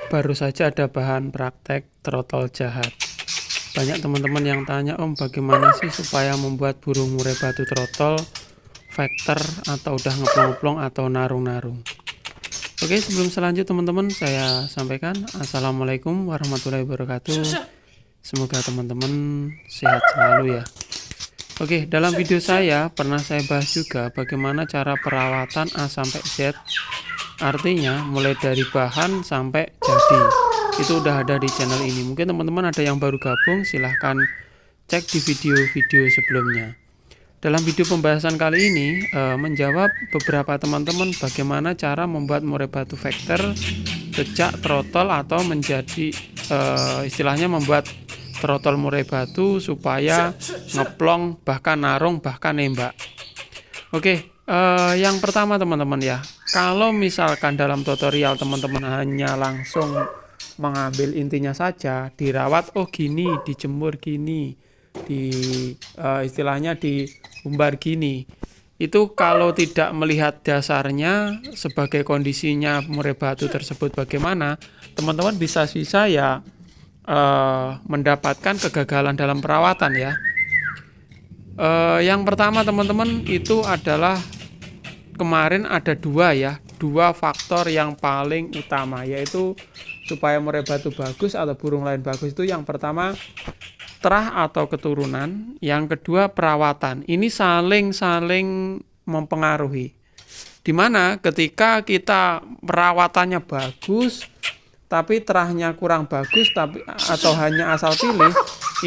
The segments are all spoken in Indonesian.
Baru saja ada bahan praktek trotol jahat. Banyak teman-teman yang tanya, Om, bagaimana sih supaya membuat burung murai batu trotol vector atau udah ngeplong-plong atau narung-narung. Oke, sebelum selanjut teman-teman, saya sampaikan Assalamualaikum warahmatullahi wabarakatuh. Semoga teman-teman sehat selalu ya. Oke, dalam video saya pernah saya bahas juga bagaimana cara perawatan A sampai Z. Artinya mulai dari bahan sampai jadi. Itu udah ada di channel ini. Mungkin teman-teman ada yang baru gabung, silahkan cek di video-video sebelumnya. Dalam video pembahasan kali ini menjawab beberapa teman-teman bagaimana cara membuat murai batu vector sejak trotol atau menjadi istilahnya membuat trotol murai batu supaya ngeplong, bahkan narung, bahkan nembak. Oke, yang pertama teman-teman ya, kalau misalkan dalam tutorial teman-teman hanya langsung mengambil intinya saja, dirawat oh gini, dijemur gini, istilahnya diumbar gini, itu kalau tidak melihat dasarnya sebagai kondisinya murai batu tersebut bagaimana, teman-teman bisa ya mendapatkan kegagalan dalam perawatan ya. Yang pertama teman-teman itu adalah kemarin ada dua faktor yang paling utama, yaitu supaya murai batu bagus atau burung lain bagus itu yang pertama terah atau keturunan, yang kedua perawatan. Ini saling mempengaruhi. Dimana ketika kita perawatannya bagus tapi terahnya kurang bagus atau hanya asal pilih,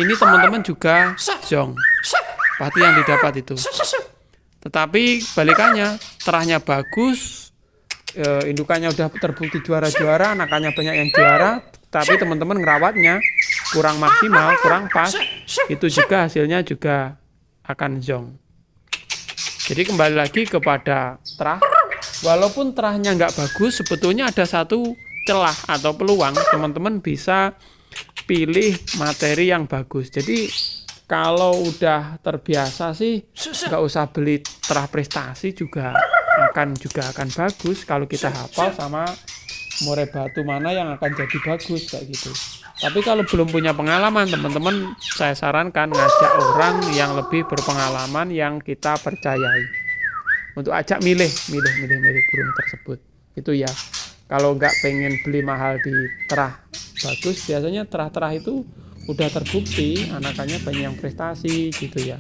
ini teman-teman juga zong. Pasti yang didapat itu. Tetapi balikannya, terahnya bagus, indukannya udah terbukti juara-juara, anakannya banyak yang juara, tapi teman-teman ngerawatnya kurang maksimal, kurang pas, itu juga hasilnya juga akan zong. Jadi kembali lagi kepada terah, walaupun terahnya nggak bagus, sebetulnya ada satu celah atau peluang teman-teman bisa pilih materi yang bagus. Jadi kalau udah terbiasa sih nggak usah beli terah prestasi juga akan bagus kalau kita hafal sama murai batu mana yang akan jadi bagus kayak gitu. Tapi kalau belum punya pengalaman teman-teman, saya sarankan ngajak orang yang lebih berpengalaman yang kita percayai untuk ajak milih burung tersebut. Itu ya. Kalau nggak pengen beli mahal di terah bagus, biasanya terah-terah itu udah terbukti anakannya banyak yang prestasi gitu ya,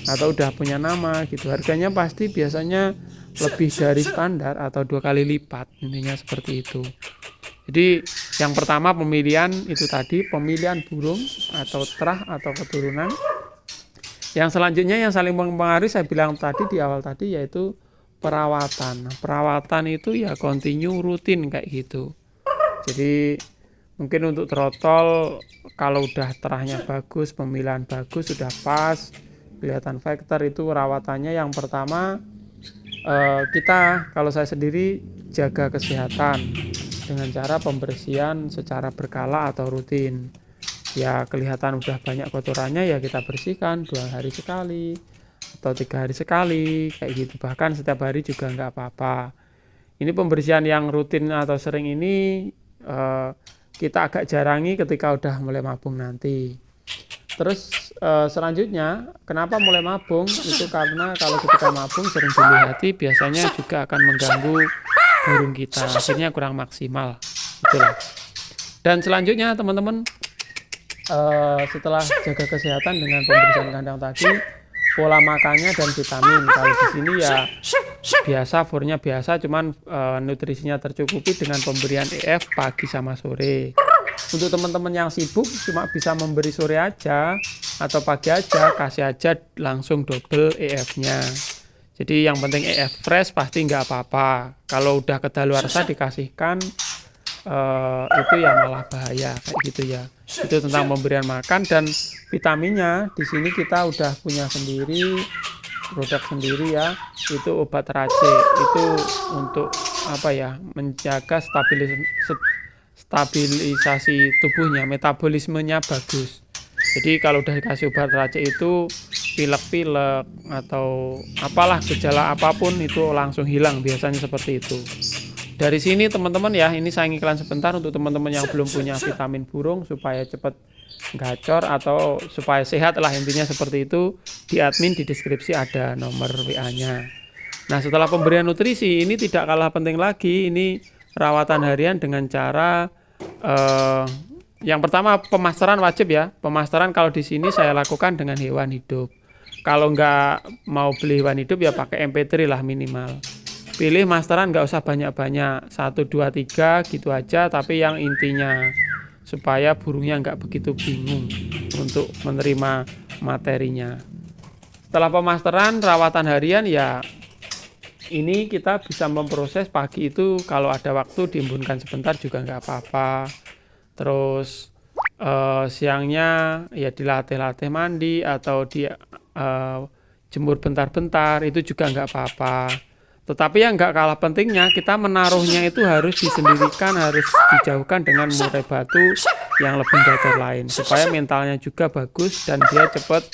atau udah punya nama gitu, harganya pasti biasanya lebih dari standar atau 2 kali lipat, intinya seperti itu. Jadi yang pertama pemilihan itu tadi, pemilihan burung atau terah atau keturunan. Yang selanjutnya yang saling mempengaruhi saya bilang tadi di awal tadi, yaitu perawatan. Perawatan itu ya kontinu, rutin kayak gitu. Jadi mungkin untuk trotol kalau udah terahnya bagus, pemilihan bagus, sudah pas, kelihatan vector, itu rawatannya yang pertama kita, kalau saya sendiri jaga kesehatan dengan cara pembersihan secara berkala atau rutin. Ya kelihatan udah banyak kotorannya ya kita bersihkan 2 hari sekali atau 3 hari sekali kayak gitu, bahkan setiap hari juga nggak apa-apa. Ini pembersihan yang rutin atau sering ini kita agak jarangi ketika udah mulai mabung nanti. Terus selanjutnya kenapa mulai mabung, itu karena kalau ketika mabung sering dilihat biasanya juga akan mengganggu burung kita, akhirnya kurang maksimal itulah. Dan selanjutnya teman-teman, setelah jaga kesehatan dengan pembersihan kandang tadi, pola makannya dan vitamin. Kalau di sini ya biasa, furnya biasa, cuman nutrisinya tercukupi dengan pemberian EF pagi sama sore. Untuk teman-teman yang sibuk cuma bisa memberi sore aja atau pagi aja, kasih aja langsung double EF-nya. Jadi yang penting EF fresh pasti nggak apa-apa. Kalau udah kedaluarsa dikasihkan itu ya malah bahaya kayak gitu ya. Itu tentang pemberian makan dan vitaminnya. Di sini kita udah punya sendiri produk sendiri ya, itu obat race. Itu untuk apa ya, menjaga stabilisasi tubuhnya, metabolismenya bagus. Jadi kalau udah dikasih obat race itu pilek-pilek atau apalah gejala apapun itu langsung hilang, biasanya seperti itu. Dari sini teman-teman ya, ini saya iklan sebentar untuk teman-teman yang belum punya vitamin burung supaya cepat gacor atau supaya sehat lah, intinya seperti itu. Di admin di deskripsi ada nomor WA-nya. Nah, setelah pemberian nutrisi ini tidak kalah penting lagi, ini rawatan harian dengan cara yang pertama pemasteran wajib ya. Pemasteran kalau di sini saya lakukan dengan hewan hidup. Kalau nggak mau beli hewan hidup ya pakai MP3 lah minimal. Pilih masteran nggak usah banyak-banyak, 1, 2, 3 gitu aja, tapi yang intinya supaya burungnya nggak begitu bingung untuk menerima materinya. Setelah pemasteran, rawatan harian ya ini kita bisa memproses pagi itu kalau ada waktu diembunkan sebentar juga nggak apa-apa. Terus siangnya ya dilatih-latih mandi atau di jemur bentar-bentar itu juga nggak apa-apa. Tetapi yang nggak kalah pentingnya, kita menaruhnya itu harus disendirikan, harus dijauhkan dengan murai batu yang lebih gacor lain supaya mentalnya juga bagus dan dia cepat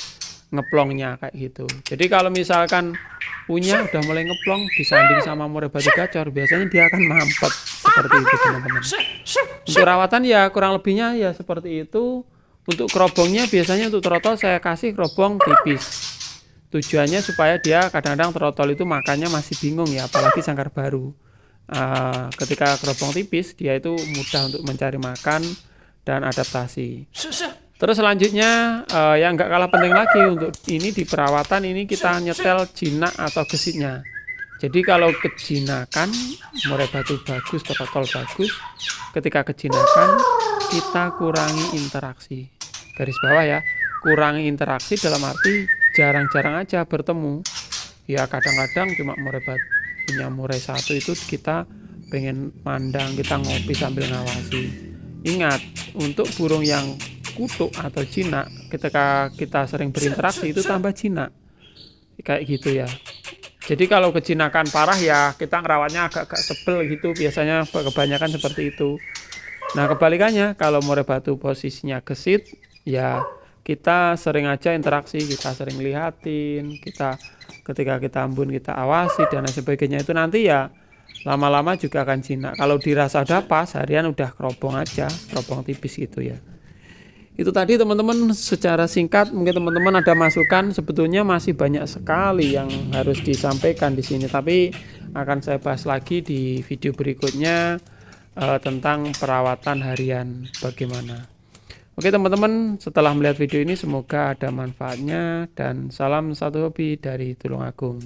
ngeplongnya kayak gitu. Jadi kalau misalkan punya udah mulai ngeplong disanding sama murai batu gacor, biasanya dia akan mampet seperti itu teman-teman. Untuk rawatan ya kurang lebihnya ya seperti itu. Untuk kerobongnya biasanya untuk trotol saya kasih kerobong tipis. Tujuannya supaya dia kadang-kadang trotol itu makannya masih bingung ya, apalagi sangkar baru. Ketika kerobong tipis dia itu mudah untuk mencari makan dan adaptasi. Terus selanjutnya yang nggak kalah penting lagi untuk ini di perawatan ini kita nyetel jinak atau gesitnya. Jadi kalau kejinakan murai batu bagus, trotol bagus, ketika kejinakan kita kurangi interaksi. Garis bawah ya, kurangi interaksi dalam arti jarang-jarang aja bertemu. Ya kadang-kadang cuma murai batu punya murai satu itu kita pengen mandang, kita ngopi sambil ngawasi. Ingat, untuk burung yang kutuk atau jinak, ketika kita sering berinteraksi itu tambah jinak. Kayak gitu ya. Jadi kalau kejinakan parah ya kita ngerawatnya agak-agak sebel gitu, biasanya kebanyakan seperti itu. Nah kebalikannya kalau murai batu posisinya gesit ya kita sering aja interaksi, kita sering lihatin, kita ketika kita ambun kita awasi dan sebagainya, itu nanti ya lama-lama juga akan jinak. Kalau dirasa udah pas, harian udah kerobong aja, kerobong tipis gitu ya. Itu tadi teman-teman secara singkat, mungkin teman-teman ada masukan, sebetulnya masih banyak sekali yang harus disampaikan di sini, tapi akan saya bahas lagi di video berikutnya tentang perawatan harian bagaimana. Oke teman-teman, setelah melihat video ini semoga ada manfaatnya dan salam satu hobi dari Tulungagung.